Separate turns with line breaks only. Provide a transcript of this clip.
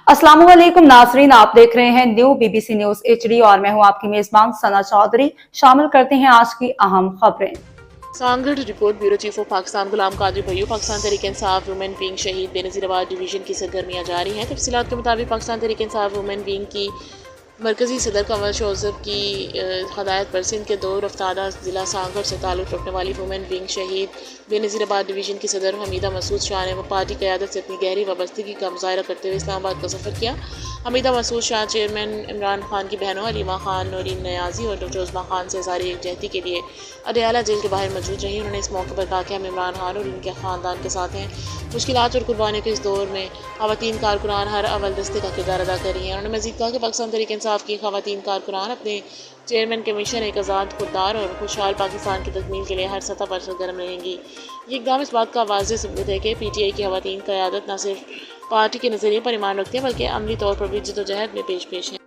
अस्सलाम वालेकुम नाजरीन, आप देख रहे हैं न्यू बीबीसी न्यूज HD और मैं हूं आपकी मेजबान सना चौधरी। शामिल करते हैं आज की अहम खबरें।
Sanghar report bureau chief of Pakistan Ghulam Qadir Bhayo. Pakistan Tehreek Insaf women wing Shaheed Benazirabad division की सरगर्मियाँ जारी हैं। तफसीलात के मुताबिक पाकिस्तान तहरीक इंसाफ वुमेन विंग की मरकज़ी सदर कमर शोज़ब की हदायत पर सिंध के दो रफ्तादा ज़िला सांगड़ से ताल्लुक़ रखने वाली women wing Shaheed Benazirabad division की सदर हमीदा मसूद शाह ने पार्टी क़यादत से अपनी गहरी वाबस्तगी का मुज़ाहरा करते हुए इस्लामाबाद का सफ़र किया। हमीदा मसूद शाह चेयरमैन इमरान खान की बहनों अलीमा खान, नूरीन नियाज़ी और डॉक्टर उस्मा खान से इज़हार यकजहती के लिए अडयाला जेल के बाहर मौजूद रही। उन्होंने इस मौके पर कहा कि हम इमरान खान और उनके ख़ानदान के साथ हैं। मुश्किलात और कुर्बानियों के इस दौर में ख़वातीन कारकुनान हर अव्वल दस्ते का किरदार अदा कर रही हैं। उन्होंने मज़ीद कहा कि पाकिस्तान तहरीक इंसाफ की ख़वातीन कारकुनान अपने चेयरमैन कमीशन एक आज़ाद, खुददार और खुशहाल पाकिस्तान की तकमील के लिए हर सतह पर सरगर्म रहेंगी। ये इक़दाम इस बात का वाज़ेह सबूत है कि PTI की ख़वातीन क़यादत न सिर्फ पार्टी के नज़रिए पर ईमान रखती है बल्कि अमली तौर पर भी जद्दोजहद में पेश है।